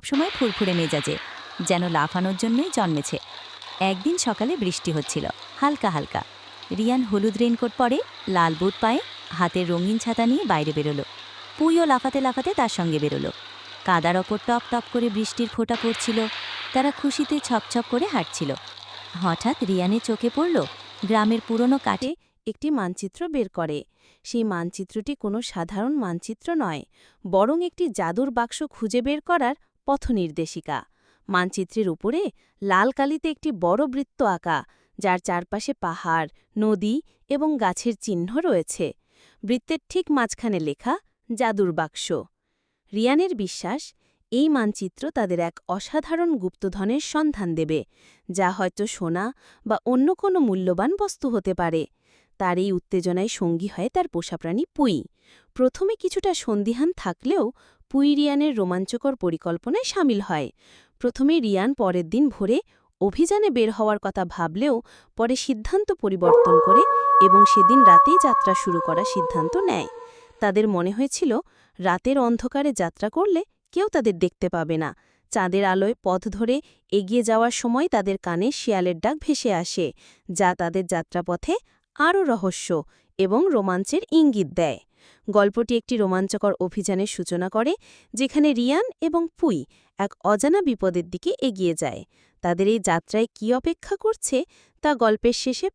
সবসময় ফুরফুরে মেজাজে, যেন লাফানোর জন্যই জন্মেছে। একদিন সকালে বৃষ্টি হচ্ছিল, হালকা হালকা। রিয়ান হলুদ রেইনকোট পরে, লাল বুট পায়ে, হাতে রঙিন ছাতা নিয়ে বাইরে বেরোলো। পুইও লাফাতে লাফাতে তার সঙ্গে বেরোলো। কাদার ওপর টপ টপ করে বৃষ্টির ফোঁটা পড়ছিল। তারা খুশিতে ছপছপ করে হাঁটছিল। হঠাৎ রিয়ানের চোখে পড়ল গ্রামের পুরনো কাঠে একটি মানচিত্র বের করে। সেই মানচিত্রটি কোনো সাধারণ মানচিত্র নয়, বরং একটি জাদুর বাক্স খুঁজে বের করার পথনির্দেশিকা। মানচিত্রের উপরে লাল কালিতে একটি বড় বৃত্ত আঁকা, যার চারপাশে পাহাড়, নদী এবং গাছের চিহ্ন রয়েছে। বৃত্তের ঠিক মাঝখানে লেখা জাদুর বাক্স। রিয়ানের বিশ্বাস, এই মানচিত্র তাদের এক অসাধারণ গুপ্তধনের সন্ধান দেবে, যা হয়তো সোনা বা অন্য কোনো মূল্যবান বস্তু হতে পারে। তার এই উত্তেজনায় সঙ্গী হয় তার পোষা প্রাণী পুই। প্রথমে কিছুটা সন্দিহান থাকলেও পুই রিয়ানের রোমাঞ্চকর পরিকল্পনায় সামিল হয়। প্রথমে রিয়ান পরের দিন ভোরে অভিযানে বের হওয়ার কথা ভাবলেও পরে সিদ্ধান্ত পরিবর্তন করে এবং সেদিন রাতেই যাত্রা শুরু করার সিদ্ধান্ত নেয়। তাদের মনে হয়েছিল, রাতের অন্ধকারে যাত্রা করলে কেউ তাদের দেখতে পাবে না। চাঁদের আলোয় পথ ধরে এগিয়ে যাওয়ার সময় তাদের কানে শিয়ালের ডাক ভেসে আসে, যা তাদের যাত্রাপথে আরও রহস্য এবং রোমাঞ্চের ইঙ্গিত দেয়। গল্পটি একটি রোমাঞ্চকর অভিযানের সূচনা করে, যেখানে রিয়ান এবং পুই এক অজানা বিপদের দিকে এগিয়ে যায়। তাদের এই যাত্রায় কী অপেক্ষা করছে তা গল্পের শেষে